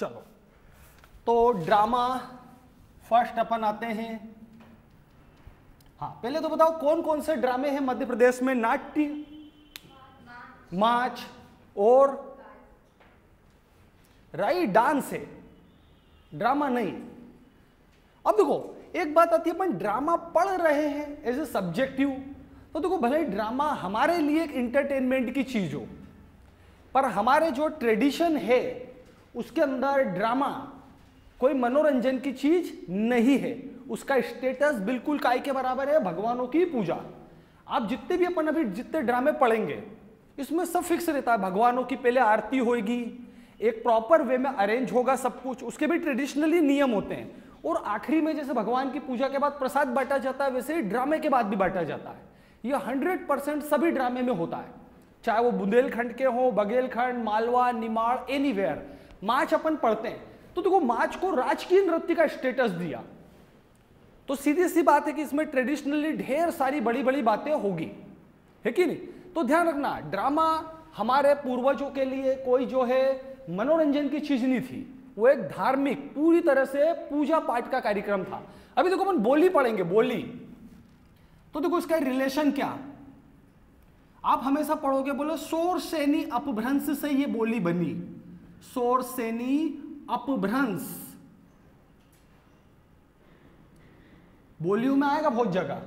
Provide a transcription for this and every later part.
चलो, तो drama first अपन आते हैं। हाँ, पहले तो बताओ कौन कौन से ड्रामे हैं मध्य प्रदेश में? नाट्य, मार्च और राइट, डांस है, ड्रामा नहीं। अब देखो एक बात आती है, अपन ड्रामा पढ़ रहे हैं एज ए सब्जेक्टिव, तो देखो भले ही ड्रामा हमारे लिए एक इंटरटेनमेंट की चीज हो, पर हमारे जो ट्रेडिशन है उसके अंदर ड्रामा कोई मनोरंजन की चीज नहीं है। उसका स्टेटस बिल्कुल काय के बराबर है, भगवानों की पूजा। आप जितने भी अपन अभी जितने ड्रामे पढ़ेंगे इसमें सब फिक्स रहता है, भगवानों की पहले आरती होगी, एक प्रॉपर वे में अरेंज होगा सब कुछ, उसके भी ट्रेडिशनली नियम होते हैं, और आखिरी में जैसे भगवान की पूजा के बाद प्रसाद बांटा जाता है वैसे ही ड्रामे के बाद भी बांटा जाता है। यह 100% सभी ड्रामे में होता है, चाहे वो बुंदेलखंड के हो, बघेलखंड, मालवा, निमाड़, एनीवेयर। मार्च अपन पढ़ते हैं तो देखो मार्च को राजकीय नृत्य का स्टेटस दिया, तो सीधी सी बात है कि इसमें ट्रेडिशनली ढेर सारी बड़ी बड़ी बातें होगी, है कि नहीं? तो ध्यान रखना, ड्रामा हमारे पूर्वजों के लिए कोई जो है मनोरंजन की चीज नहीं थी, वो एक धार्मिक पूरी तरह से पूजा पाठ का कार्यक्रम था। अभी देखो अपन बोली पढ़ेंगे, बोली, तो देखो इसका रिलेशन क्या, आप हमेशा पढ़ोगे, बोलो शोरसेनी अपभ्रंश से ये बोली बनी, शोरसेनी अपभ्रंश, बोलियों में आएगा बहुत जगह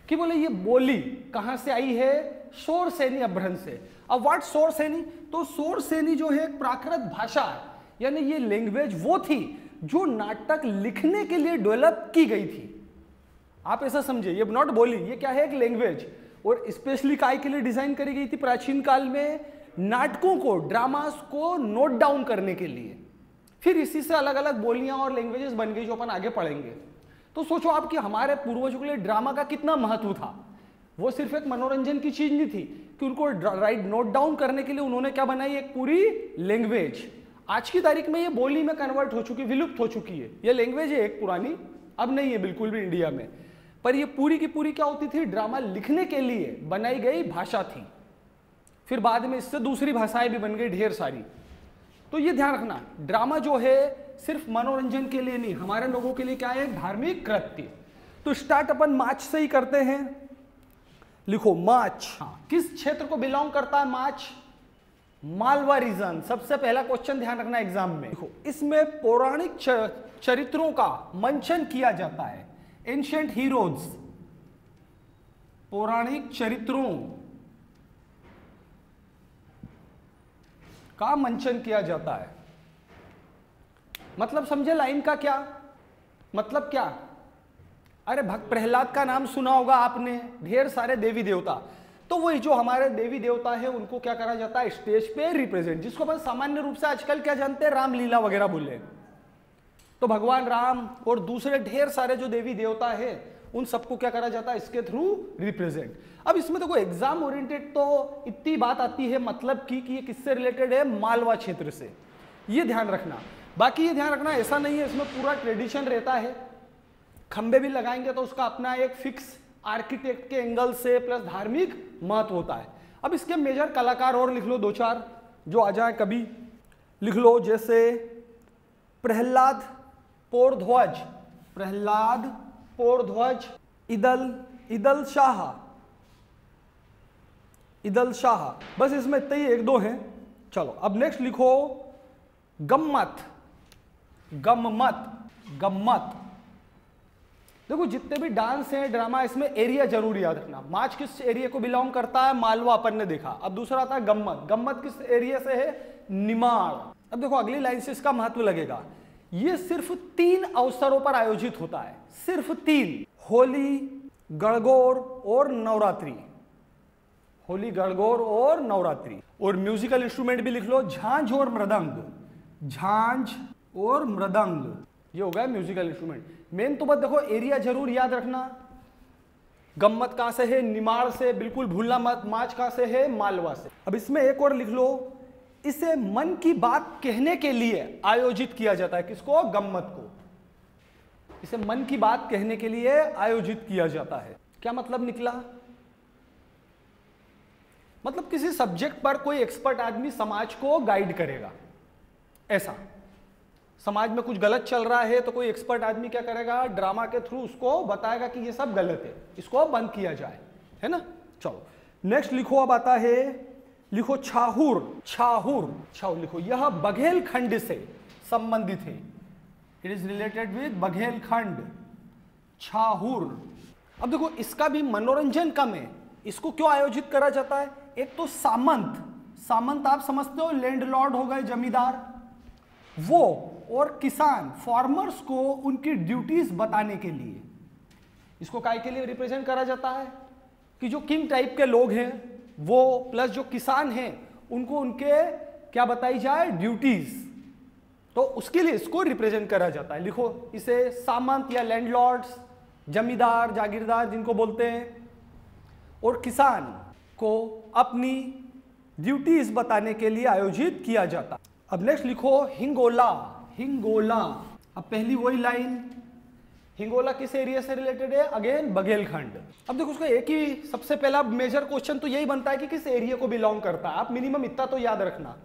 कि बोले ये बोली कहां से आई है, शोरसेनी अपभ्रंश से। अब व्हाट शोरसेनी, तो शोरसेनी जो है एक प्राकृत भाषा है, यानी ये लैंग्वेज वो थी जो नाटक लिखने के लिए डेवलप की गई थी। आप ऐसा समझे, ये नॉट बोली, ये क्या है, एक लैंग्वेज, और स्पेशली काय के लिए डिजाइन करी गई थी प्राचीन काल में, नाटकों को, ड्रामास को नोट डाउन करने के लिए। फिर इसी से अलग अलग बोलियां और लैंग्वेजेस बन गई जो अपन आगे पढ़ेंगे। तो सोचो आप कि हमारे पूर्वजों के लिए ड्रामा का कितना महत्व था। वो सिर्फ एक मनोरंजन की चीज नहीं थी कि उनको राइट नोट डाउन करने के लिए उन्होंने क्या बनाई, एक पूरी लैंग्वेज। आज की तारीख में ये बोली में कन्वर्ट हो चुकी, विलुप्त हो चुकी है। ये लैंग्वेज है एक पुरानी, अब नहीं है बिल्कुल भी इंडिया में, पर ये पूरी की पूरी क्या होती थी, ड्रामा लिखने के लिए बनाई गई भाषा थी। फिर बाद में इससे दूसरी भाषाएं भी बन गई ढेर सारी। तो ये ध्यान रखना, ड्रामा जो है सिर्फ मनोरंजन के लिए नहीं, हमारे लोगों के लिए क्या है, धार्मिक कृत्य। तो स्टार्ट अपन मार्च से ही करते हैं। लिखो मार्च, हाँ, किस क्षेत्र को बिलोंग करता है मार्च, मालवा रीजन। सबसे पहला क्वेश्चन ध्यान रखना एग्जाम में, देखो इसमें पौराणिक चरित्रों का मंचन किया जाता है, एंशिएंट हीरोज, पौराणिक चरित्रों का मंचन किया जाता है। मतलब समझे लाइन का क्या मतलब, क्या, अरे भक्त प्रहलाद का नाम सुना होगा आपने, ढेर सारे देवी देवता, तो वही जो हमारे देवी देवता है उनको क्या करा जाता है, स्टेज पे रिप्रेजेंट, जिसको अपन सामान्य रूप से आजकल क्या जानते हैं, रामलीला वगैरह बोले। तो भगवान राम और दूसरे ढेर सारे जो देवी देवता है उन सबको क्या करा जाता है, इसके थ्रू रिप्रेजेंट। अब इसमें देखो एग्जाम ओरिएंटेड तो इतनी बात आती है मतलब की कि ये किससे रिलेटेड है, मालवा क्षेत्र से, ये ध्यान रखना। बाकी ये ध्यान रखना ऐसा नहीं है, इसमें पूरा ट्रेडिशन रहता है, खंबे भी लगाएंगे तो उसका अपना एक फिक्स आर्किटेक्ट के एंगल से प्लस धार्मिक महत्व होता है। अब इसके मेजर कलाकार और लिख लो, दो चार जो आ जाए कभी, लिख लो, जैसे प्रहलाद पोरध्वज, प्रहलाद पोरध्वज, इदल शाह, इदल शाह, बस इसमें इतने ही एक दो हैं। चलो अब नेक्स्ट लिखो गम्मत, गम्मत, गम्मत। देखो जितने भी डांस हैं, ड्रामा, इसमें एरिया जरूर याद रखना। मार्च किस एरिया को बिलोंग करता है, मालवा, अपन ने देखा। अब दूसरा आता है गम्मत, गम्मत किस एरिया से है, निमाड़। अब देखो अगली लाइन से इसका महत्व लगेगा, ये सिर्फ 3 अवसरों पर आयोजित होता है, सिर्फ 3, होली, गणगौर और नवरात्रि, होली, गणगौर और नवरात्रि। और म्यूजिकल इंस्ट्रूमेंट भी लिख लो, झांझ और मृदंग, झांझ और मृदंग, ये हो गया म्यूजिकल इंस्ट्रूमेंट। मेन तो बस देखो एरिया जरूर याद रखना, गम्मत कहां से है, निमाड़ से, बिल्कुल भूलना मत। मार्च कहां से है, मालवा से। अब इसमें एक और लिख लो, इसे मन की बात कहने के लिए आयोजित किया जाता है, किसको, गम्मत को, इसे मन की बात कहने के लिए आयोजित किया जाता है। क्या मतलब निकला, मतलब किसी सब्जेक्ट पर कोई एक्सपर्ट आदमी समाज को गाइड करेगा, ऐसा। समाज में कुछ गलत चल रहा है तो कोई एक्सपर्ट आदमी क्या करेगा, ड्रामा के थ्रू उसको बताएगा कि ये सब गलत है, इसको बंद किया जाए, है ना। चलो नेक्स्ट लिखो, अब आता है, लिखो छाहूर। छाहूर, छाहूर लिखो, यह बघेलखंड से संबंधित है। It is related with Baghelkhand, छाहूर। अब देखो इसका भी मनोरंजन कम है, इसको क्यों आयोजित करा जाता है? एक तो सामंत, सामंत आप समझते हो, लैंडलॉर्ड हो गए, जमींदार, वो, और किसान, फार्मर्स को उनकी ड्यूटीज बताने के लिए, इसको काय के लिए रिप्रेजेंट करा जाता है कि जो किंग टाइप के लोग हैं वो, प्लस जो किसान हैं उनको उनके क्या बताई जाए, ड्यूटीज, तो उसके लिए इसको रिप्रेजेंट करा जाता है। लिखो इसे सामंत या लैंडलॉर्ड्स, जमींदार, जागीरदार जिनको बोलते हैं, और किसान को अपनी ड्यूटीज बताने के लिए आयोजित किया जाता। अब नेक्स्ट लिखो हिंगोला। हिंगोला, अब पहली वही लाइन, हिंगोला किस एरिया से रिलेटेड है? अगेन बघेलखंड। अब देखो उसका एक ही सबसे पहला मेजर क्वेश्चन तो यही बनता है कि किस एरिया को बिलोंग करता है, आप मिनिमम इतना तो याद रखना।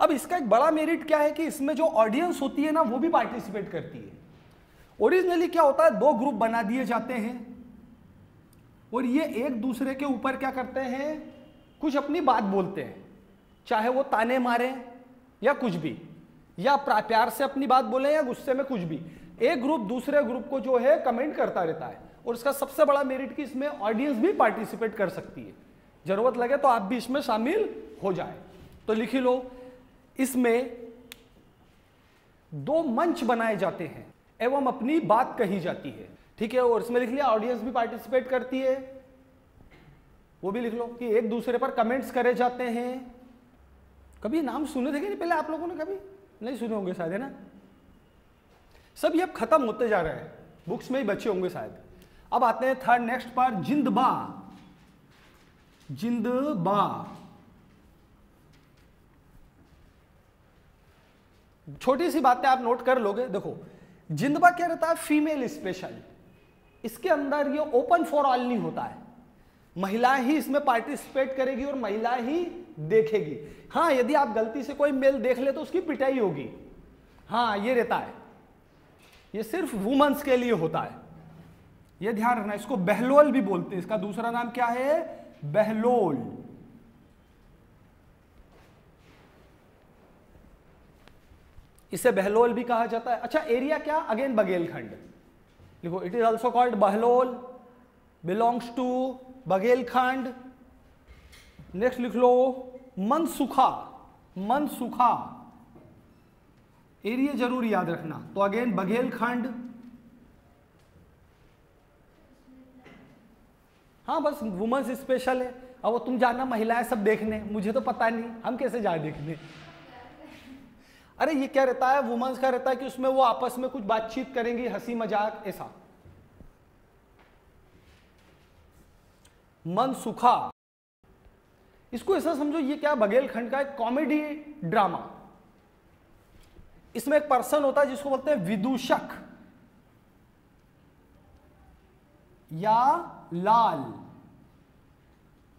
अब इसका एक बड़ा मेरिट क्या है कि इसमें जो ऑडियंस होती है ना वो भी पार्टिसिपेट करती है। ओरिजिनली क्या होता है, दो ग्रुप बना दिए जाते हैं और ये एक दूसरे के ऊपर क्या करते हैं, कुछ अपनी बात बोलते हैं, चाहे वो ताने मारे या कुछ भी, या प्यार से अपनी बात बोले या गुस्से में, कुछ भी। एक ग्रुप दूसरे ग्रुप को जो है कमेंट करता रहता है, और इसका सबसे बड़ा मेरिट कि इसमें ऑडियंस भी पार्टिसिपेट कर सकती है, जरूरत लगे तो आप भी इसमें शामिल हो जाए। तो लिख लो, इसमें दो मंच बनाए जाते हैं एवं अपनी बात कही जाती है, ठीक है। और इसमें लिख लिया ऑडियंस भी पार्टिसिपेट करती है, वो भी लिख लो कि एक दूसरे पर कमेंट्स करे जाते हैं। कभी नाम सुने थे कि नहीं पहले आप लोगों ने? कभी नहीं सुने होंगे शायद, है ना। सब ये अब खत्म होते जा रहे हैं, बुक्स में ही बचे होंगे शायद। अब आते हैं थर्ड नेक्स्ट पर, जिंदबा। जिंदबा, छोटी सी बातें आप नोट कर लोगे। देखो जिंदबा क्या रहता है, फीमेल स्पेशल, इसके अंदर ये ओपन फॉर ऑल नहीं होता है, महिलाएं ही इसमें पार्टिसिपेट करेगी और महिलाएं ही देखेगी। हाँ, यदि आप गलती से कोई मेल देख ले तो उसकी पिटाई होगी, हाँ ये रहता है, ये सिर्फ वुमेन्स के लिए होता है, ये ध्यान रखना। इसको बहलोल भी बोलते हैं, इसका दूसरा नाम क्या है, बहलोल। इसे बहलोल भी कहा जाता है। अच्छा, एरिया क्या? अगेन बघेलखंड। देखो it is also called Bahlol, belongs to Baghelkhand. Next लिख लो मनसुखा। मनसुखा एरिया जरूर याद रखना, तो अगेन बघेलखंड। हाँ बस वुमेन्स स्पेशल है, अब वो तुम जाना महिलाएं सब देखने, मुझे तो पता नहीं, हम कैसे जाए देखने। अरे ये क्या रहता है, वुमेन्स का रहता है कि उसमें वो आपस में कुछ बातचीत करेंगी, हंसी मजाक ऐसा। मनसुखा, इसको ऐसा समझो ये क्या, बघेलखंड का एक कॉमेडी ड्रामा। इसमें एक पर्सन होता है जिसको बोलते हैं विदूषक या लाल,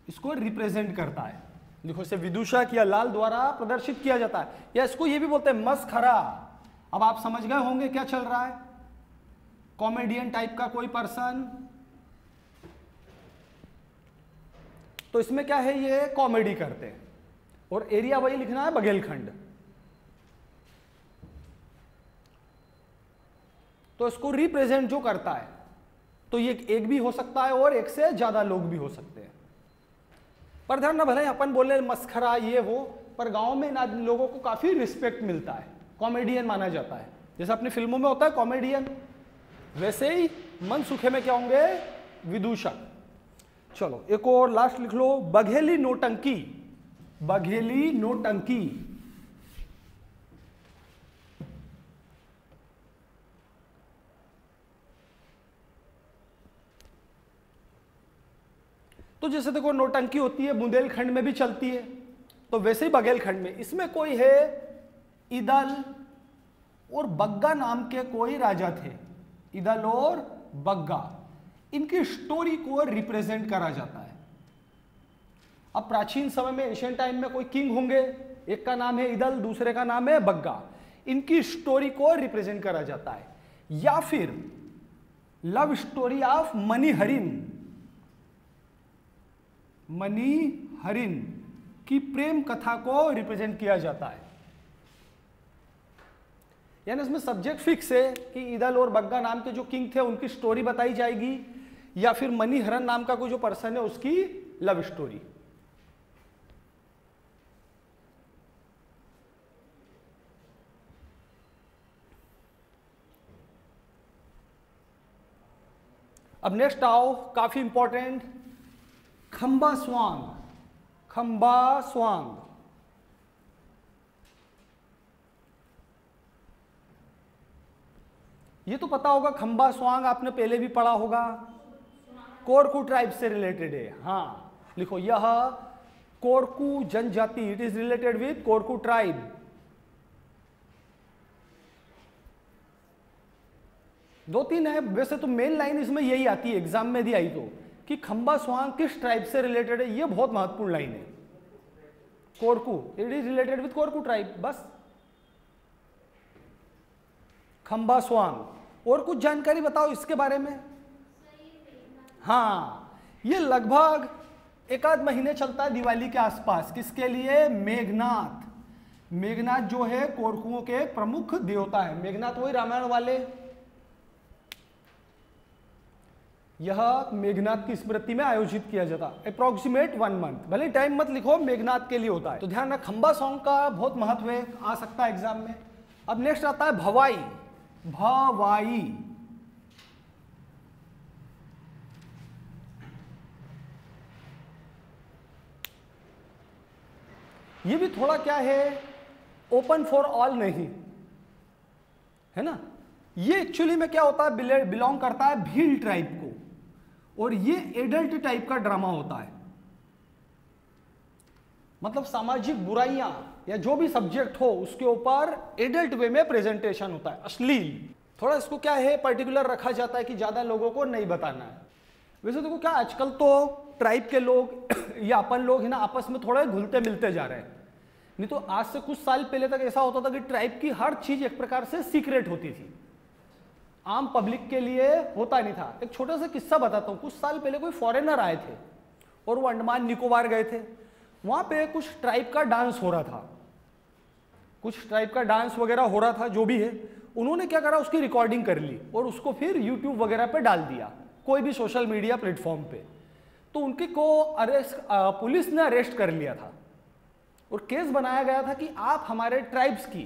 इसको रिप्रेजेंट करता है। देखो इसे विदूषक या लाल द्वारा प्रदर्शित किया जाता है, या इसको ये भी बोलते हैं मस्खरा। अब आप समझ गए होंगे क्या चल रहा है, कॉमेडियन टाइप का कोई पर्सन, तो इसमें क्या है, ये कॉमेडी करते हैं, और एरिया वही लिखना है बघेलखंड। तो इसको रिप्रेजेंट जो करता है, तो ये एक भी हो सकता है और एक से ज्यादा लोग भी हो सकते हैं। पर ध्यान ना, भले अपन बोले मस्खरा ये वो, पर गांव में इन लोगों को काफी रिस्पेक्ट मिलता है, कॉमेडियन माना जाता है। जैसे अपनी फिल्मों में होता है कॉमेडियन, वैसे ही मनसुखे में क्या होंगे, विदूषक। चलो एक और लास्ट लिख लो, बघेली नोटंकी। बघेली नोटंकी, तो जैसे देखो नोटंकी होती है बुंदेलखंड में भी चलती है, तो वैसे ही बघेलखंड में, इसमें कोई है इदल और बग्गा नाम के कोई राजा थे, इदल और बग्गा, इनकी स्टोरी को रिप्रेजेंट करा जाता है। अब प्राचीन समय में एशियन टाइम में कोई किंग होंगे, एक का नाम है इदल, दूसरे का नाम है बग्गा, इनकी स्टोरी को रिप्रेजेंट करा जाता है, या फिर लव स्टोरी ऑफ मणिहरिन, मणिहरिन की प्रेम कथा को रिप्रेजेंट किया जाता है। यानी इसमें सब्जेक्ट फिक्स है कि ईदल और बग्गा नाम के जो किंग थे उनकी स्टोरी बताई जाएगी, या फिर मणिहरन नाम का कोई जो पर्सन है उसकी लव स्टोरी। अब नेक्स्ट आओ, काफी इंपॉर्टेंट, खंबा स्वांग। खंबा स्वांग ये तो पता होगा, खंबा स्वांग आपने पहले भी पढ़ा होगा, कोरकू ट्राइब से रिलेटेड है। हाँ लिखो, यह कोरकू जनजाति, it is related with Korku tribe. दो तीन है वैसे तो, मेन लाइन इसमें यही आती है, एग्जाम में भी आई तो, कि खंबा स्वांग किस ट्राइब से रिलेटेड है, ये बहुत महत्वपूर्ण लाइन है। Korku, it is related with Korku tribe, बस। खंबा स्वांग, और कुछ जानकारी बताओ इसके बारे में। हाँ, ये लगभग एक आध महीने चलता है दिवाली के आसपास। किसके लिए? मेघनाथ। मेघनाथ जो है कोरकुओं के प्रमुख देवता है। मेघनाथ वही रामायण वाले। यह मेघनाथ की स्मृति में आयोजित किया जाता, अप्रोक्सीमेट 1 मंथ। भले टाइम मत लिखो, मेघनाथ के लिए होता है। तो ध्यान रख, खंबा सॉन्ग का बहुत महत्व है, आ सकता है एग्जाम में। अब नेक्स्ट आता है भवाई। भवाई ये भी थोड़ा क्या है, ओपन फॉर ऑल नहीं है ना। ये एक्चुअली में क्या होता है, बिलोंग करता है भील ट्राइब को, और ये एडल्ट टाइप का ड्रामा होता है। मतलब सामाजिक बुराइयां या जो भी सब्जेक्ट हो उसके ऊपर एडल्ट वे में प्रेजेंटेशन होता है, अश्लील। थोड़ा इसको क्या है, पर्टिकुलर रखा जाता है कि ज्यादा लोगों को नहीं बताना है। वैसे देखो क्या, आजकल तो ट्राइब के लोग या अपन लोग है ना, आपस में थोड़ा घुलते मिलते जा रहे हैं। नहीं तो आज से कुछ साल पहले तक ऐसा होता था कि ट्राइब की हर चीज एक प्रकार से सीक्रेट होती थी, आम पब्लिक के लिए होता नहीं था। एक छोटा सा किस्सा बताता हूँ। कुछ साल पहले कोई फॉरेनर आए थे और वो अंडमान निकोबार गए थे। वहां पे कुछ ट्राइब का डांस हो रहा था, कुछ ट्राइब का डांस वगैरह हो रहा था, जो भी है। उन्होंने क्या करा, उसकी रिकॉर्डिंग कर ली और उसको फिर यूट्यूब वगैरह पे डाल दिया, कोई भी सोशल मीडिया प्लेटफॉर्म पे। तो उनके को पुलिस ने अरेस्ट कर लिया था और केस बनाया गया था कि आप हमारे ट्राइब्स की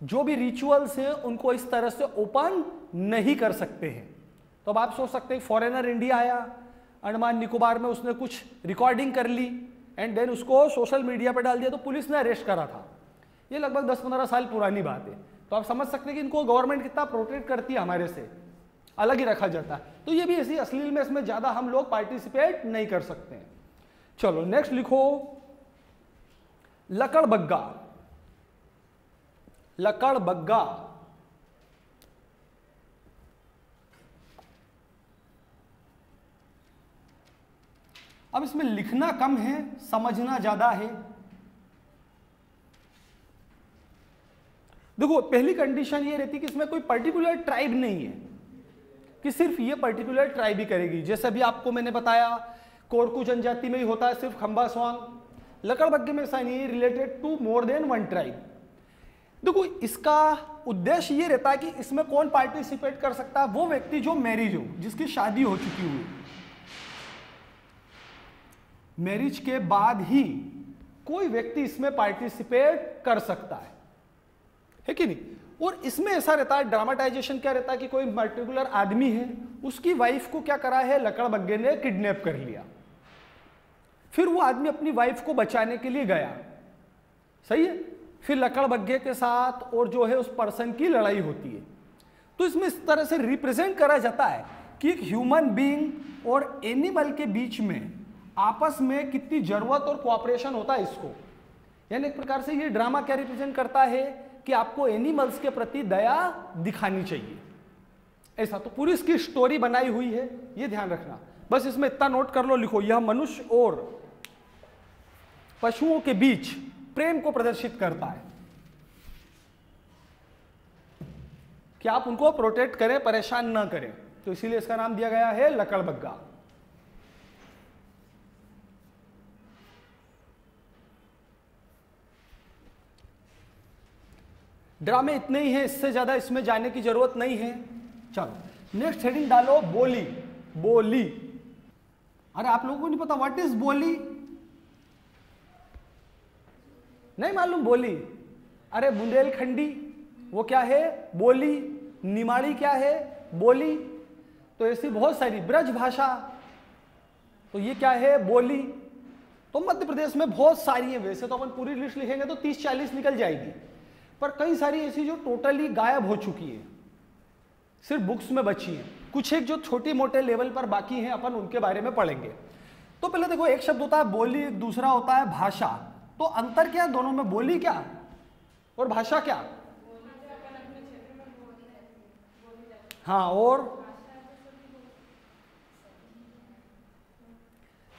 जो भी रिचुअल्स हैं उनको इस तरह से ओपन नहीं कर सकते हैं। तो अब आप सोच सकते हैं, फॉरेनर इंडिया आया, अंडमान निकोबार में उसने कुछ रिकॉर्डिंग कर ली एंड देन उसको सोशल मीडिया पर डाल दिया, तो पुलिस ने अरेस्ट करा था। ये लगभग 10-15 साल पुरानी बात है। तो आप समझ सकते हैं कि इनको गवर्नमेंट कितना प्रोटेक्ट करती है, हमारे से अलग ही रखा जाता है। तो ये भी ऐसी अश्लील में, इसमें ज्यादा हम लोग पार्टिसिपेट नहीं कर सकते हैं। चलो नेक्स्ट लिखो, लकड़बग्गा। लकड़बग्गा अब इसमें लिखना कम है, समझना ज्यादा है। देखो पहली कंडीशन ये रहती है कि इसमें कोई पर्टिकुलर ट्राइब नहीं है कि सिर्फ ये पर्टिकुलर ट्राइब ही करेगी। जैसे अभी आपको मैंने बताया, कोरकू जनजाति में ही होता है सिर्फ खंबा स्वांग। लकड़बग्गे में ऐसा नहीं है, related to more than 1 tribe. देखो इसका उद्देश्य ये रहता है कि इसमें कौन पार्टिसिपेट कर सकता है, वो व्यक्ति जो मैरिज हो, जिसकी शादी हो चुकी हुई, मैरिज के बाद ही कोई व्यक्ति इसमें पार्टिसिपेट कर सकता है कि नहीं। और इसमें ऐसा रहता है, ड्रामाटाइजेशन क्या रहता है कि कोई पर्टिकुलर आदमी है, उसकी वाइफ को क्या करा है, लकड़बग्गे ने किडनैप कर लिया। फिर वो आदमी अपनी वाइफ को बचाने के लिए गया, सही है। फिर लकड़बग्गे के साथ और जो है उस पर्सन की लड़ाई होती है। तो इसमें इस तरह से रिप्रेजेंट करा जाता है कि एक ह्यूमन बीइंग और एनिमल के बीच में आपस में कितनी जरूरत और कोऑपरेशन होता है इसको। यानी एक प्रकार से ये ड्रामा क्या रिप्रेजेंट करता है कि आपको एनिमल्स के प्रति दया दिखानी चाहिए, ऐसा। तो पूरी इसकी स्टोरी बनाई हुई है, ये ध्यान रखना। बस इसमें इतना नोट कर लो, लिखो, यह मनुष्य और पशुओं के बीच प्रेम को प्रदर्शित करता है। कि आप उनको प्रोटेक्ट करें, परेशान ना करें, तो इसीलिए इसका नाम दिया गया है लकड़बग्गा। ड्रामे इतने ही हैं, इससे ज्यादा इसमें जाने की जरूरत नहीं है। चलो नेक्स्ट हेडिंग डालो, बोली। बोली, अरे आप लोगों को नहीं पता व्हाट इज बोली? नहीं मालूम बोली? अरे बुंदेलखंडी वो क्या है? बोली। निमाड़ी क्या है? बोली। तो ऐसी बहुत सारी ब्रज भाषा, तो ये क्या है? बोली। तो मध्य प्रदेश में बहुत सारी है, वैसे तो अपन पूरी लिस्ट लिखेंगे तो 30-40 निकल जाएगी, पर कई सारी ऐसी जो टोटली गायब हो चुकी है, सिर्फ बुक्स में बची है। कुछ एक जो छोटे मोटे लेवल पर बाकी हैं, अपन उनके बारे में पढ़ेंगे। तो पहले देखो, एक शब्द होता है बोली, दूसरा होता है भाषा। तो अंतर क्या है दोनों में? बोली क्या और भाषा क्या? हाँ, और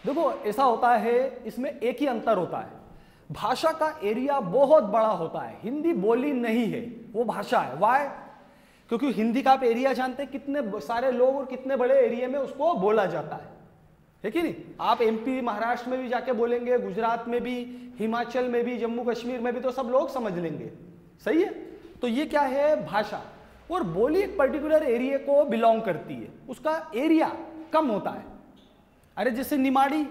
देखो ऐसा होता है, इसमें एक ही अंतर होता है, भाषा का एरिया बहुत बड़ा होता है। हिंदी बोली नहीं है, वो भाषा है। वाई? क्योंकि हिंदी का आप एरिया जानते हैं, कितने सारे लोग और कितने बड़े एरिया में उसको बोला जाता है कि नहीं? आप एमपी महाराष्ट्र में भी जाके बोलेंगे, गुजरात में भी, हिमाचल में भी, जम्मू कश्मीर में भी, तो सब लोग समझ लेंगे। सही है? तो ये क्या है? भाषा। और बोली एक पर्टिकुलर एरिया को बिलोंग करती है, उसका एरिया कम होता है। अरे जैसे निमाड़ी,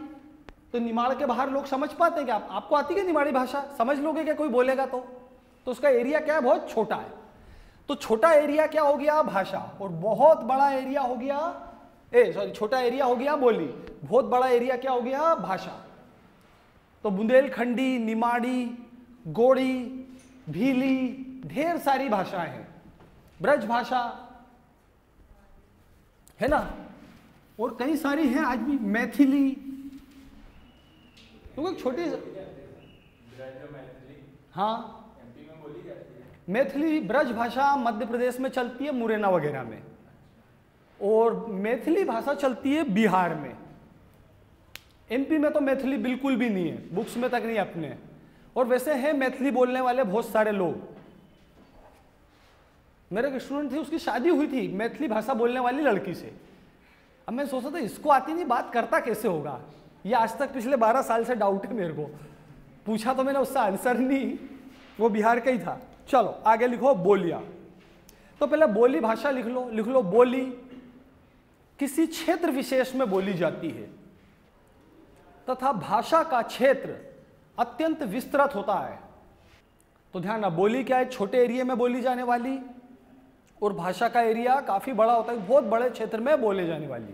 तो निमाड़ के बाहर लोग समझ पाते हैं क्या? आपको आती है निमाड़ी भाषा? समझ लोगे क्या कोई बोलेगा तो उसका एरिया क्या है? बहुत छोटा है। तो छोटा एरिया क्या हो गया? भाषा। और बहुत बड़ा एरिया हो गया, छोटा एरिया हो गया बोली, बहुत बड़ा एरिया क्या हो गया? भाषा। तो बुंदेलखंडी, निमाड़ी, गोड़ी, भीली, ढेर सारी भाषाएं हैं। ब्रज भाषा है ना, और कई सारी हैं आज भी। मैथिली, क्योंकि छोटी, हाँ, मैथिली ब्रज भाषा मध्य प्रदेश में चलती है, मुरैना वगैरह में, और मैथिली भाषा चलती है बिहार में। एमपी में तो मैथिली बिल्कुल भी नहीं है, बुक्स में तक नहीं अपने। और वैसे हैं मैथिली बोलने वाले बहुत सारे लोग। मेरे एक स्टूडेंट थी, उसकी शादी हुई थी मैथिली भाषा बोलने वाली लड़की से। अब मैं सोचा था इसको आती नहीं, बात करता कैसे होगा? ये आज तक पिछले 12 साल से डाउट है मेरे को। पूछा तो मैंने, उससे आंसर नहीं, वो बिहार का ही था। चलो आगे लिखो, बोलियां। तो पहले बोली भाषा लिख लो। बोली किसी क्षेत्र विशेष में बोली जाती है तथा भाषा का क्षेत्र अत्यंत विस्तृत होता है। तो ध्यान रखना, बोली क्या है? छोटे एरिया में बोली जाने वाली, और भाषा का एरिया काफी बड़ा होता है, बहुत बड़े क्षेत्र में बोले जाने वाली।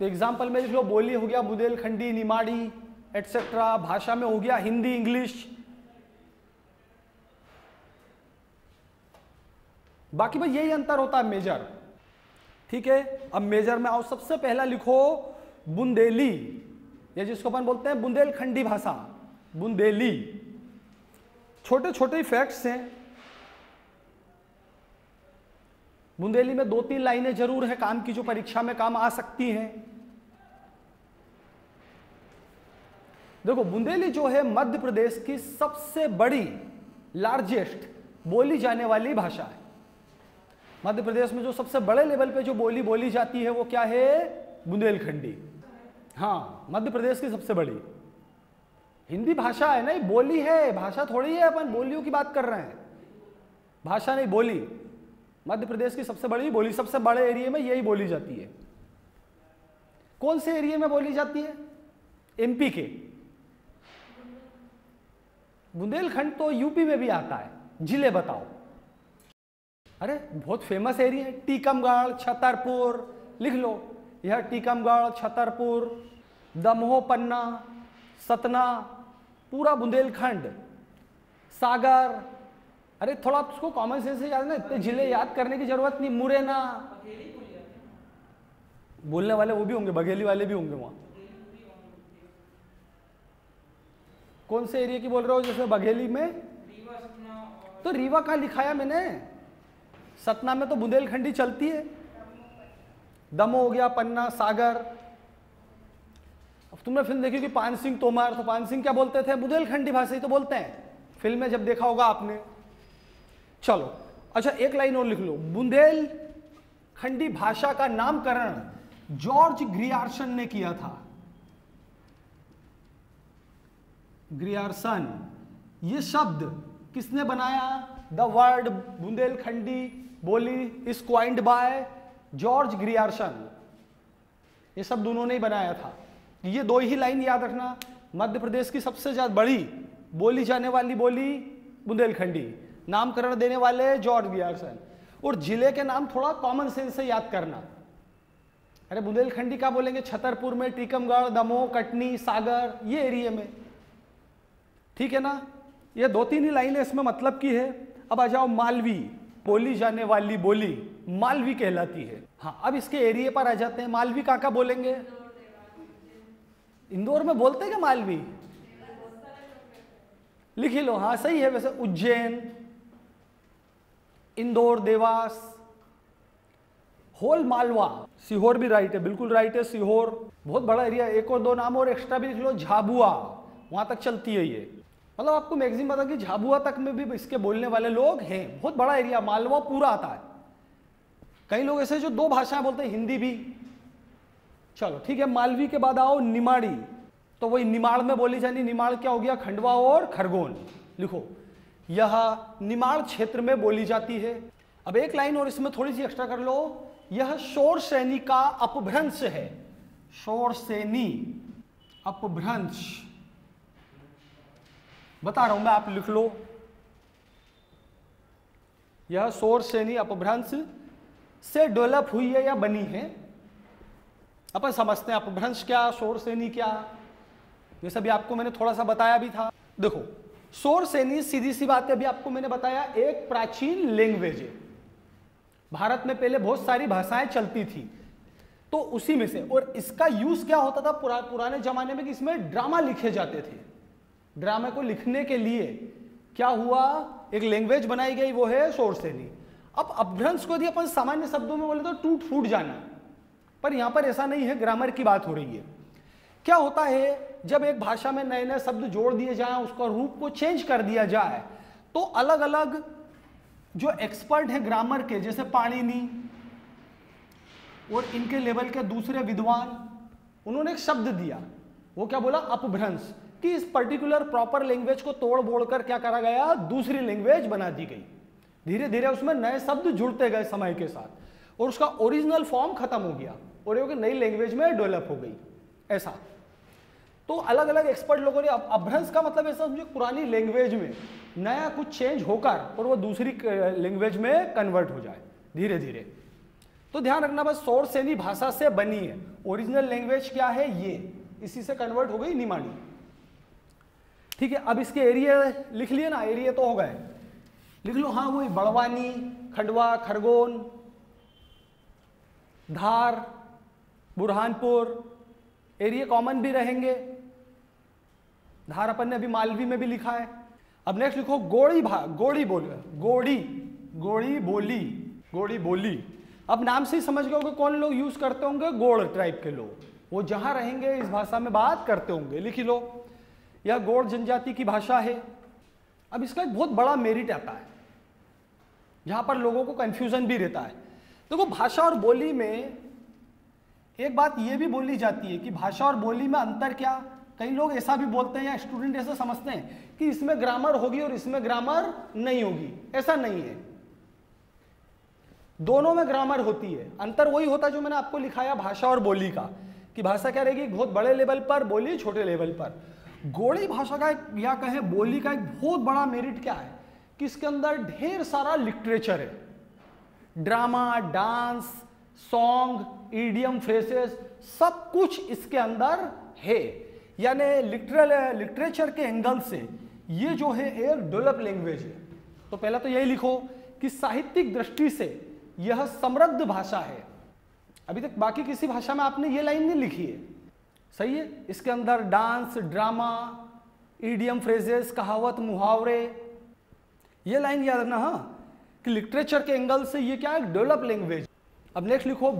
तो एग्जाम्पल में लिख लो, बोली हो गया बुंदेलखंडी, निमाड़ी एटसेट्रा। भाषा में हो गया हिंदी, इंग्लिश। बाकी भाई यही अंतर होता है मेजर। ठीक है, अब मेजर में आओ। सबसे पहला लिखो बुंदेली, या जिसको अपन बोलते हैं बुंदेलखंडी भाषा, बुंदेली। छोटे छोटे फैक्ट्स हैं। बुंदेली में 2-3 लाइनें जरूर है काम की, जो परीक्षा में काम आ सकती हैं। देखो, बुंदेली जो है मध्य प्रदेश की सबसे बड़ी, लार्जेस्ट बोली जाने वाली भाषा है। मध्य प्रदेश में जो सबसे बड़े लेवल पे जो बोली बोली जाती है वो क्या है? बुंदेलखंडी। हाँ, मध्य प्रदेश की सबसे बड़ी। हिंदी भाषा है, नहीं बोली है, भाषा थोड़ी है। अपन बोलियों की बात कर रहे हैं, भाषा नहीं, बोली। मध्य प्रदेश की सबसे बड़ी बोली, सबसे बड़े एरिया में यही बोली जाती है। कौन से एरिया में बोली जाती है? एमपी के। बुंदेलखंड तो यूपी में भी आता है। जिले बताओ। अरे बहुत फेमस एरिया है, टीकमगढ़, छतरपुर। लिख लो, यह टीकमगढ़, छतरपुर, दमोह, पन्ना, सतना, पूरा बुंदेलखंड, सागर। अरे थोड़ा उसको कॉमन सेंस से याद ना, इतने जिले याद करने की जरूरत नहीं। मुरैना बोलने वाले वो भी होंगे, बघेली वाले भी होंगे वहां। कौन से एरिया की बोल रहे हो? जैसे बघेली में तो रीवा कहाँ लिखाया मैंने? सतना में तो बुंदेलखंडी चलती है। दमोह हो गया, पन्ना, सागर। अब तुमने फिल्म देखी कि पान सिंह तोमर, तो पान सिंह क्या बोलते थे? बुंदेलखंडी भाषा ही तो बोलते हैं, फिल्म में जब देखा होगा आपने। चलो अच्छा एक लाइन और लिख लो, बुंदेलखंडी भाषा का नामकरण जॉर्ज ग्रियर्सन ने किया था। ग्रियर्सन, ये शब्द किसने बनाया? The word Bundelkhandi boli is coined by George Grierson. ये शब्द उन्होंने ही बनाया था। ये दो ही लाइन याद रखना। मध्य प्रदेश की सबसे ज्यादा बड़ी बोली जाने वाली बोली बुंदेलखंडी, नामकरण देने वाले जॉर्ज ग्रियर्सन। और जिले के नाम थोड़ा कॉमन सेंस से याद करना। अरे बुंदेलखंडी क्या बोलेंगे? छतरपुर में, टीकमगढ़, दमोह, कटनी, सागर, ये एरिया में, ठीक है ना। ये दो तीन ही लाइनें इसमें मतलब की है। अब आ जाओ मालवी, बोली जाने वाली बोली मालवी कहलाती है। हाँ, अब इसके एरिया पर आ जाते हैं। मालवी काका बोलेंगे? इंदौर में बोलते हैं क्या मालवी? लिख ही लो। हाँ सही है। वैसे उज्जैन, इंदौर, देवास, होल मालवा, सीहोर भी राइट है, बिल्कुल राइट है। सीहोर बहुत बड़ा एरिया। एक और दो नाम और एक्स्ट्रा भी लिख लो। झाबुआ, वहां तक चलती है ये। मतलब आपको मैक्सिमम पता कि झाबुआ तक में भी इसके बोलने वाले लोग हैं। बहुत बड़ा एरिया, मालवा पूरा आता है। कई लोग ऐसे जो दो भाषाएं बोलते हैं, हिंदी भी। चलो ठीक है। मालवी के बाद आओ निमाड़ी, तो वही निमाड़ में बोली जानी। निमाड़ क्या हो गया? खंडवा और खरगोन। लिखो, यह निमाड़ क्षेत्र में बोली जाती है। अब एक लाइन और इसमें थोड़ी सी एक्स्ट्रा कर लो। यह शोर सैनी का अपभ्रंश है। शोर सैनी अपभ्रंश बता रहा हूं मैं, आप लिख लो। यह शोर सैनी अपभ्रंश से डेवलप हुई है या बनी है। अपन समझते हैं अपभ्रंश क्या, शोर सैनी क्या। ये सभी आपको मैंने थोड़ा सा बताया भी था। देखो, शोर सैनी सीधी सी बात है, अभी आपको मैंने बताया, एक प्राचीन लैंग्वेज है। भारत में पहले बहुत सारी भाषाएं चलती थी, तो उसी में से। और इसका यूज क्या होता था पुराने जमाने में कि इसमें ड्रामा लिखे जाते थे। ड्रामा को लिखने के लिए क्या हुआ? एक लैंग्वेज बनाई गई, वो है शोर सैनी। अब अपभ्रंश को यदि अपन सामान्य शब्दों में बोले तो टूट फूट जाना, पर यहां पर ऐसा नहीं है, ग्रामर की बात हो रही है। क्या होता है, जब एक भाषा में नए नए शब्द जोड़ दिए जाएं, उसका रूप को चेंज कर दिया जाए, तो अलग अलग जो एक्सपर्ट हैं ग्रामर के, जैसे पाणिनि और इनके लेवल के दूसरे विद्वान, उन्होंने एक शब्द दिया। वो क्या बोला? अपभ्रंश। कि इस पर्टिकुलर प्रॉपर लैंग्वेज को तोड़ बोड़ कर क्या करा गया? दूसरी लैंग्वेज बना दी गई। धीरे धीरे उसमें नए शब्द जुड़ते गए समय के साथ, और उसका ओरिजिनल फॉर्म खत्म हो गया और ये नई लैंग्वेज में डेवलप हो गई। ऐसा तो अलग अलग एक्सपर्ट लोगों ने अपभ्रंश का मतलब ऐसा समझो, पुरानी लैंग्वेज में नया कुछ चेंज होकर और वो दूसरी लैंग्वेज में कन्वर्ट हो जाए धीरे धीरे। तो ध्यान रखना, बस शोर सैनी भाषा से बनी है। ओरिजिनल लैंग्वेज क्या है? ये, इसी से कन्वर्ट हो गई निमाड़ी। ठीक है। अब इसके एरिया लिख लिए ना, एरिया तो हो गए, लिख लो। हाँ वही बड़वानी, खंडवा, खरगोन, धार, बुरहानपुर, एरिया कॉमन भी रहेंगे। धार अपन ने अभी मालवी में भी लिखा है। अब नेक्स्ट लिखो गोड़ी बोली। अब नाम से ही समझ गए होंगे कौन लोग यूज करते होंगे? गोड़ ट्राइब के लोग, वो जहां रहेंगे इस भाषा में बात करते होंगे। लिख लो, यह गोड़ जनजाति की भाषा है। अब इसका एक बहुत बड़ा मेरिट आता है, जहां पर लोगों को कंफ्यूजन भी रहता है। देखो, भाषा और बोली में एक बात यह भी बोली जाती है कि भाषा और बोली में अंतर क्या। कई लोग ऐसा भी बोलते हैं या स्टूडेंट ऐसा समझते हैं कि इसमें ग्रामर होगी और इसमें ग्रामर नहीं होगी। ऐसा नहीं है, दोनों में ग्रामर होती है। अंतर वही होता है जो मैंने आपको लिखाया भाषा और बोली का, कि भाषा क्या रहेगी बहुत बड़े लेवल पर, बोली छोटे लेवल पर। गोड़ी भाषा का या कहें बोली का एक बहुत बड़ा मेरिट क्या है कि इसके अंदर ढेर सारा लिटरेचर है। Drama, dance, song, idiom, phrases, सब कुछ इसके अंदर है। यानी लिटरेचर के एंगल से ये जो है एक डेवलप लैंग्वेज है। तो पहला तो यही लिखो कि साहित्यिक दृष्टि से यह समृद्ध भाषा है। अभी तक बाकी किसी भाषा में आपने ये लाइन नहीं लिखी है, सही है। इसके अंदर डांस, ड्रामा, इडियम, फ्रेजेस, कहावत, मुहावरे, ये लाइन याद रखना। हाँ, कि लिटरेचर के एंगल से ये क्या है? Develop language. अब नेक्स्ट लिखो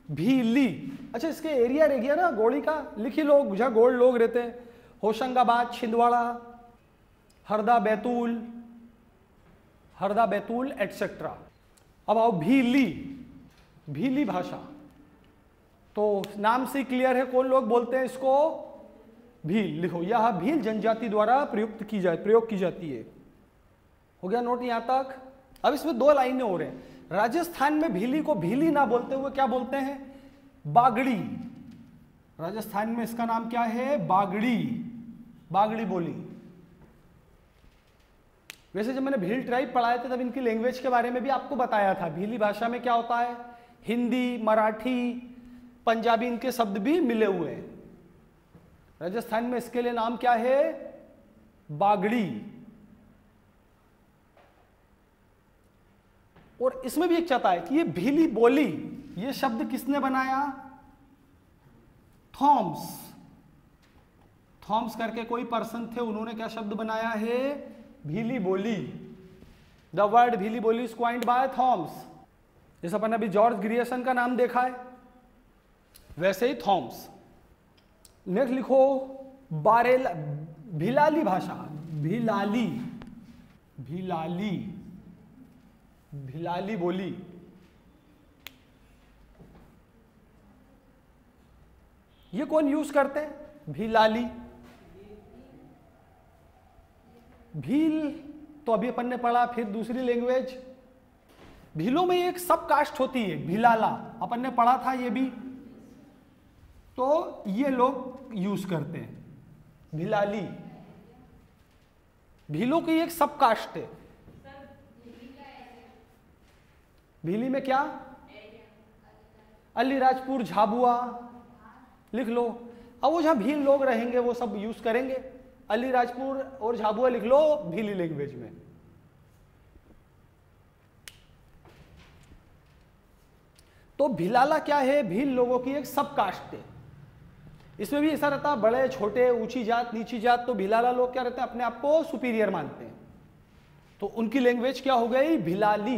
भीली। अच्छा, इसके एरिया रह गया ना गोड़ी का, लिखी लोग जहाँ गोड़ लोग रहते हैं। होशंगाबाद, छिंदवाड़ा, हरदा, बैतूल, हरदा, बैतूल एटसेट्रा। अब आओ भीली, भीली भाषा। तो नाम से क्लियर है कौन लोग बोलते हैं इसको, भील। लिखो, यह भील जनजाति द्वारा प्रयोग की जाती है। हो गया नोट यहां तक। अब इसमें दो लाइनें हो रहे हैं। राजस्थान में भीली को भीली ना बोलते हुए क्या बोलते हैं, बागड़ी। राजस्थान में इसका नाम क्या है, बागड़ी, बागड़ी बोली। वैसे जब मैंने भील ट्राइब पढ़ाए थे तब इनकी लैंग्वेज के बारे में भी आपको बताया था। भीली भाषा में क्या होता है, हिंदी, मराठी, पंजाबी इनके शब्द भी मिले हुए हैं। राजस्थान में इसके लिए नाम क्या है, बागड़ी। और इसमें भी एक चाहता है कि ये भीली बोली, ये शब्द किसने बनाया, थॉम्स। थॉम्स करके कोई पर्सन थे, उन्होंने क्या शब्द बनाया है, भीली बोली। द वर्ड भीली बोली इज क्वाइंड बाय थॉम्स। जैसे अपन अभी जॉर्ज ग्रियर्सन का नाम देखा है, वैसे ही थॉम्स। नेक्स्ट लिखो बारेला, भिलाली भाषा, भिलाली, भिलाली, भिलाली बोली। ये कौन यूज करते हैं, भिलाली। भील तो अभी अपन ने पढ़ा, फिर दूसरी लैंग्वेज। भीलों में एक सब कास्ट होती है, भिलाला, अपन ने पढ़ा था ये भी। तो ये लोग यूज करते हैं भिलाली। भीलों की एक सब कास्ट है। भीली में क्या, अलीराजपुर, झाबुआ लिख लो। अब वो जहां भील लोग रहेंगे वो सब यूज करेंगे। अलीराजपुर और झाबुआ लिख लो भीली लैंग्वेज में। तो भिलाला क्या है, भील लोगों की एक सब कास्ट है। इसमें भी ऐसा रहता है, बड़े छोटे, ऊंची जात, नीची जात। तो भिलाला लोग क्या रहते हैं, अपने आप को सुपीरियर मानते हैं। तो उनकी लैंग्वेज क्या हो गई, भिलाली।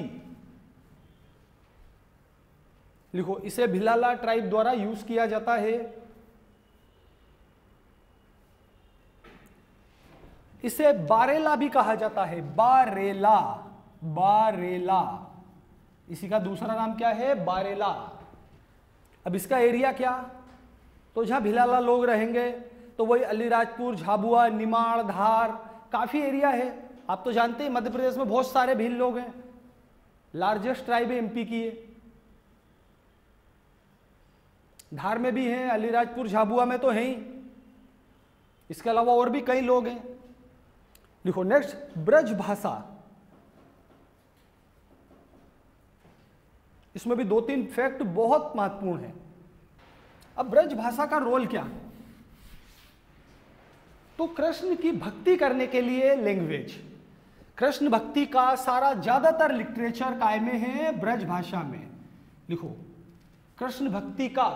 लिखो, इसे भिलाला ट्राइब द्वारा यूज किया जाता है। इसे बारेला भी कहा जाता है, बारेला, बारेला। इसी का दूसरा नाम क्या है, बारेला। अब इसका एरिया क्या, तो जहां भिलाला लोग रहेंगे तो वही अलीराजपुर, झाबुआ, निमाड़, धार, काफी एरिया है। आप तो जानते हैं मध्य प्रदेश में बहुत सारे भील लोग हैं, लार्जेस्ट ट्राइब है एमपी की है। धार में भी हैं, अलीराजपुर, झाबुआ में तो हैं ही। इसके अलावा और भी कई लोग हैं। लिखो नेक्स्ट, ब्रज भाषा। इसमें भी दो तीन फैक्ट बहुत महत्वपूर्ण है। अब ब्रज भाषा का रोल क्या, तो कृष्ण की भक्ति करने के लिए लैंग्वेज। कृष्ण भक्ति का सारा ज्यादातर लिटरेचर काय में है, ब्रज भाषा में। लिखो, कृष्ण भक्ति का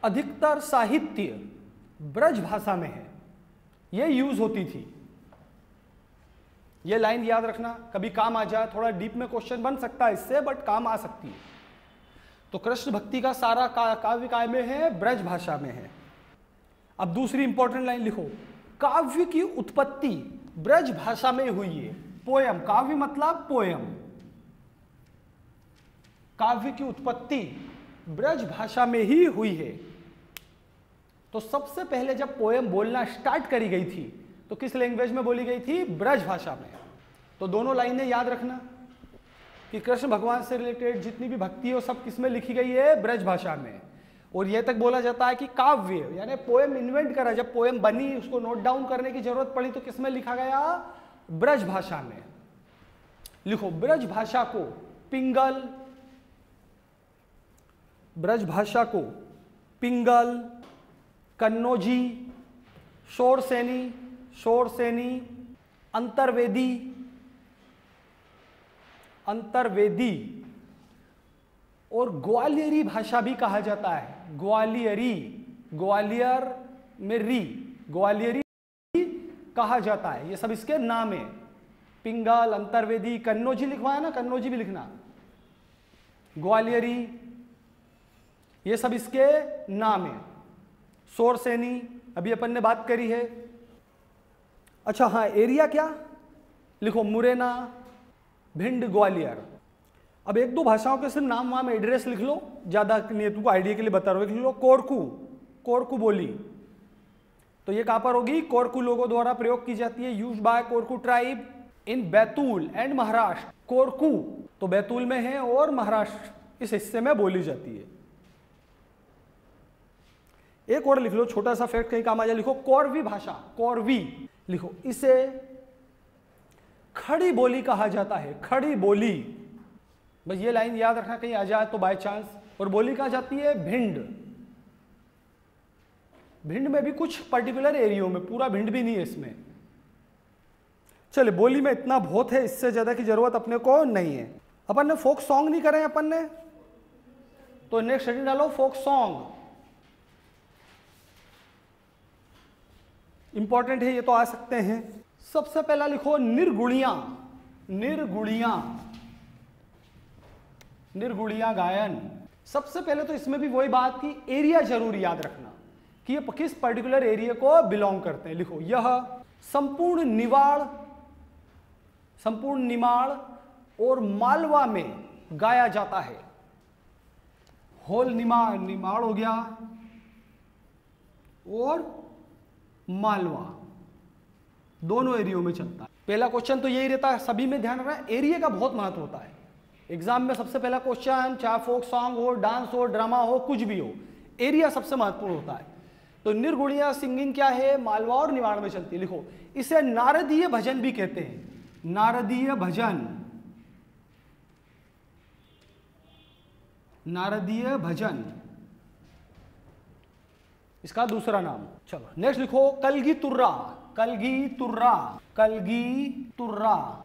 अधिकतर साहित्य ब्रज भाषा में है, यह यूज होती थी। ये लाइन याद रखना, कभी काम आ जाए, थोड़ा डीप में क्वेश्चन बन सकता है इससे, बट काम आ सकती है। तो कृष्ण भक्ति का सारा काव्य काय में है, ब्रज भाषा में है। अब दूसरी इंपॉर्टेंट लाइन लिखो, काव्य की उत्पत्ति ब्रज भाषा में हुई है। पोयम, काव्य मतलब पोयम। काव्य की उत्पत्ति ब्रज भाषा में ही हुई है। तो सबसे पहले जब पोयम बोलना स्टार्ट करी गई थी तो किस लैंग्वेज में बोली गई थी, ब्रज भाषा में। तो दोनों लाइनें याद रखना कि कृष्ण भगवान से रिलेटेड जितनी भी भक्ति है वो सब किस में लिखी गई है, ब्रज भाषा में। और यह तक बोला जाता है कि काव्य यानी पोएम इन्वेंट करा, जब पोएम बनी उसको नोट डाउन करने की जरूरत पड़ी तो किस में लिखा गया, ब्रज भाषा में। लिखो, ब्रज भाषा को पिंगल, ब्रज भाषा को पिंगल, कन्नौजी, शोरसेनी, शोरसेनी, अंतर्वेदी, अंतर्वेदी और ग्वालियरी भाषा भी कहा जाता है। ग्वालियरी, ग्वालियर में री, ग्वालियरी कहा जाता है। ये सब इसके नाम है। पिंगल, अंतर्वेदी, कन्नौजी लिखवाया ना, कन्नौजी भी लिखना, ग्वालियरी, ये सब इसके नाम है। सोरसेनी अभी अपन ने बात करी है। अच्छा हाँ, एरिया क्या लिखो, मुरैना, भिंड, ग्वालियर। अब एक दो भाषाओं के सिर्फ नाम वाम एड्रेस लिख लो, ज्यादा नहीं, तुमको आइडिया के लिए बता रहा हूं। लिख लो कोरकू, कोरकू बोली, तो ये कहां पर होगी, कोरकू लोगों द्वारा प्रयोग की जाती है, used by Korku tribe in Betul and Maharashtra. Korku तो बैतूल में है और महाराष्ट्र इस हिस्से में बोली जाती है। एक और लिख लो, छोटा सा फैक्ट कहीं काम आ जाए, लिखो कोरवी भाषा, कोरवी लिखो, इसे खड़ी बोली कहा जाता है, खड़ी बोली। बस ये लाइन याद रखना कहीं आ जाए तो बाय चांस। और बोली कहा जाती है भिंड। भिंड में भी कुछ पर्टिकुलर एरियो में, पूरा भिंड भी नहीं है इसमें। चले, बोली में इतना बहुत है, इससे ज्यादा की जरूरत अपने को नहीं है। अपन ने फोक सॉन्ग नहीं करे अपन ने, तो नेक्स्ट हेडिंग डालो फोक सॉन्ग। इंपॉर्टेंट है ये, तो आ सकते हैं। सबसे पहला लिखो निर्गुणिया, निर्गुणिया, निर्गुणिया गायन। सबसे पहले तो इसमें भी वही बात की एरिया जरूर याद रखना कि ये किस पर्टिकुलर एरिया को बिलोंग करते हैं। लिखो यह संपूर्ण निवाड़, संपूर्ण निमाड़ और मालवा में गाया जाता है। होल निमाड़, निमाड़ हो गया, और मालवा, दोनों एरियो में चलता है। पहला क्वेश्चन तो यही रहता है, सभी में ध्यान रखना, एरिया का बहुत महत्व होता है। एग्जाम में सबसे पहला क्वेश्चन, चाहे फोक सॉन्ग हो, डांस हो, ड्रामा हो, कुछ भी हो, एरिया सबसे महत्वपूर्ण होता है। तो निर्गुणिया सिंगिंग क्या है, मालवा और निवाड़ में चलती है। लिखो इसे नारदीय भजन भी कहते हैं, नारदीय भजन, नारदीय भजन इसका दूसरा नाम। चलो नेक्स्ट लिखो कलगी तुर्रा, कलगी तुर्रा, कलगी तुर्रा।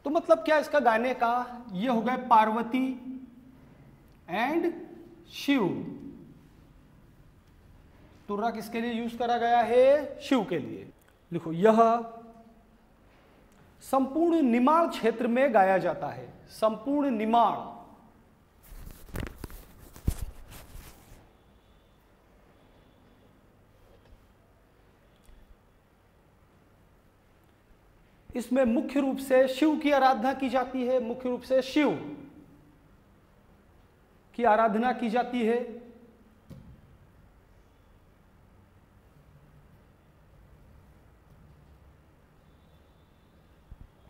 तो मतलब क्या इसका गाने का, ये हो गए पार्वती एंड शिव। तुर्रा किसके लिए यूज करा गया है, शिव के लिए। लिखो यह संपूर्ण निमाड़ क्षेत्र में गाया जाता है, संपूर्ण निमाड़। इसमें मुख्य रूप से शिव की आराधना की जाती है, मुख्य रूप से शिव की आराधना की जाती है।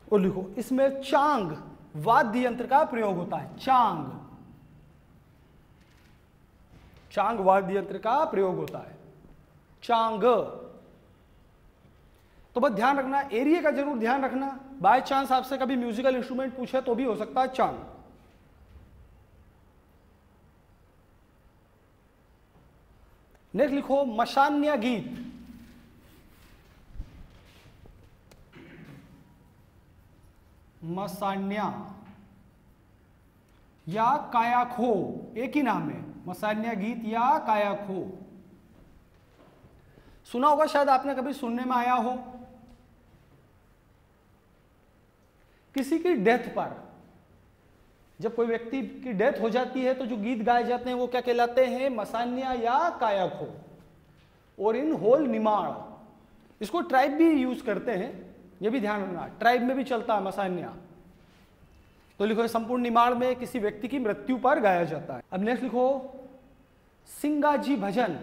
और लिखो इसमें चांग वाद्य यंत्र का प्रयोग होता है, चांग, चांग वाद्य यंत्र का प्रयोग होता है, चांग। तो बस ध्यान रखना, एरिया का जरूर ध्यान रखना, बाय चांस आपसे कभी म्यूजिकल इंस्ट्रूमेंट पूछे तो भी हो सकता है चांग। नेक्स्ट लिखो मशान्या गीत, मसान्या या कायाखो, एक ही नाम है, मसान्या गीत या कायाखो। सुना होगा शायद आपने, कभी सुनने में आया हो। किसी की डेथ पर, जब कोई व्यक्ति की डेथ हो जाती है तो जो गीत गाए जाते हैं वो क्या कहलाते हैं, मसान्या या कायाखो। और इन होल निमाड़, इसको ट्राइब भी यूज करते हैं, ये भी ध्यान रखना, ट्राइब में भी चलता है मसान्या। तो लिखो संपूर्ण निमाड़ में किसी व्यक्ति की मृत्यु पर गाया जाता है। अब नेक्स्ट लिखो सिंगाजी भजन,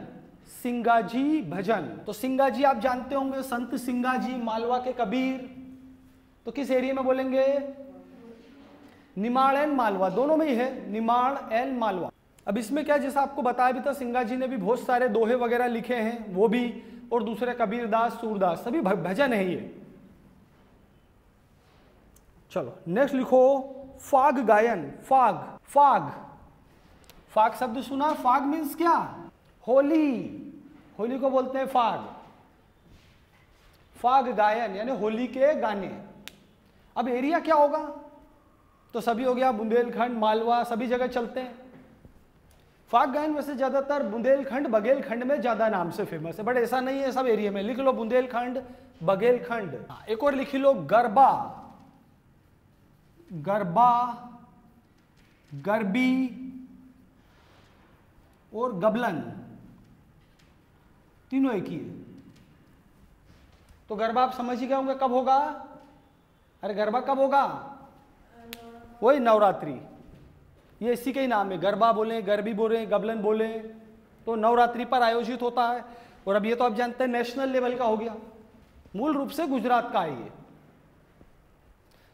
सिंगाजी भजन। तो सिंगाजी आप जानते होंगे, संत सिंगाजी, मालवा के कबीर। तो किस एरिया में बोलेंगे, निमाड़ एंड मालवा, दोनों में ही है, निमाड़ एंड मालवा। अब इसमें क्या, जैसा आपको बताया भी था, सिंगाजी ने भी बहुत सारे दोहे वगैरह लिखे हैं, वो भी, और दूसरे कबीरदास, सूरदास, सभी भजन है ये। चलो नेक्स्ट लिखो फाग गायन, फाग, फाग, फाग शब्द सुना, फाग मीन्स क्या, होली, होली को बोलते हैं फाग। फाग गायन यानी होली के गाने। अब एरिया क्या होगा, तो सभी हो गया, बुंदेलखंड, मालवा, सभी जगह चलते हैं। फाग गायन वैसे ज्यादातर बुंदेलखंड, बघेलखंड में ज्यादा नाम से फेमस है, बट ऐसा नहीं है सब एरिया में। लिख लो बुंदेलखंड, बघेलखंड। एक और लिख लो गरबा, गरबा, गरबी, और गबलन, तीनों एक ही है। तो गरबा आप समझ ही गए होंगे कब होगा। अरे गरबा कब होगा, वही नवरात्रि, ये इसी के ही नाम है। गरबा बोले, गरबी बोले, गबलन बोले, तो नवरात्रि पर आयोजित होता है। और अब ये तो आप जानते हैं नेशनल लेवल का हो गया, मूल रूप से गुजरात का है ये।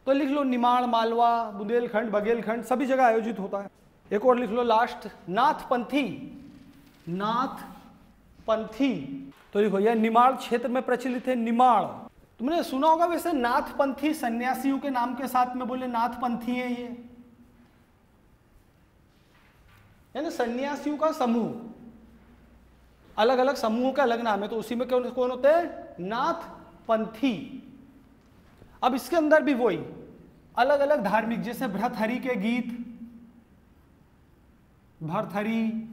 तो लिख लो निमाड़, मालवा, बुंदेलखंड, बघेलखंड, सभी जगह आयोजित होता है। एक और लिख लो लास्ट, नाथपंथी, नाथपंथी। तो लिखो यह निमाड़ क्षेत्र में प्रचलित है। निमाड़ तुमने सुना होगा वैसे, नाथपंथी सन्यासियों के नाम के साथ में बोले नाथपंथी है ये, यानी सन्यासियों का समूह, अलग अलग समूहों का अलग नाम है, तो उसी में कौन होते हैं, नाथपंथी। अब इसके अंदर भी वही अलग अलग धार्मिक, जैसे भर्तहरि के गीत, भर्तहरि,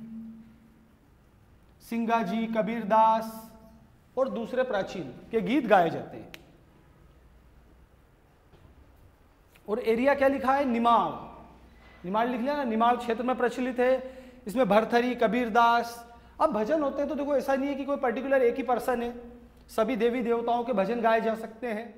सिंगाजी, कबीरदास और दूसरे प्राचीन के गीत गाए जाते हैं। और एरिया क्या लिखा है, निमाड़, निमाड़ लिख लिया ना, निमाड़ क्षेत्र में प्रचलित है। इसमें भर्तहरि, कबीरदास। अब भजन होते हैं तो देखो ऐसा नहीं है कि कोई पर्टिकुलर एक ही पर्सन है, सभी देवी देवताओं के भजन गाए जा सकते हैं।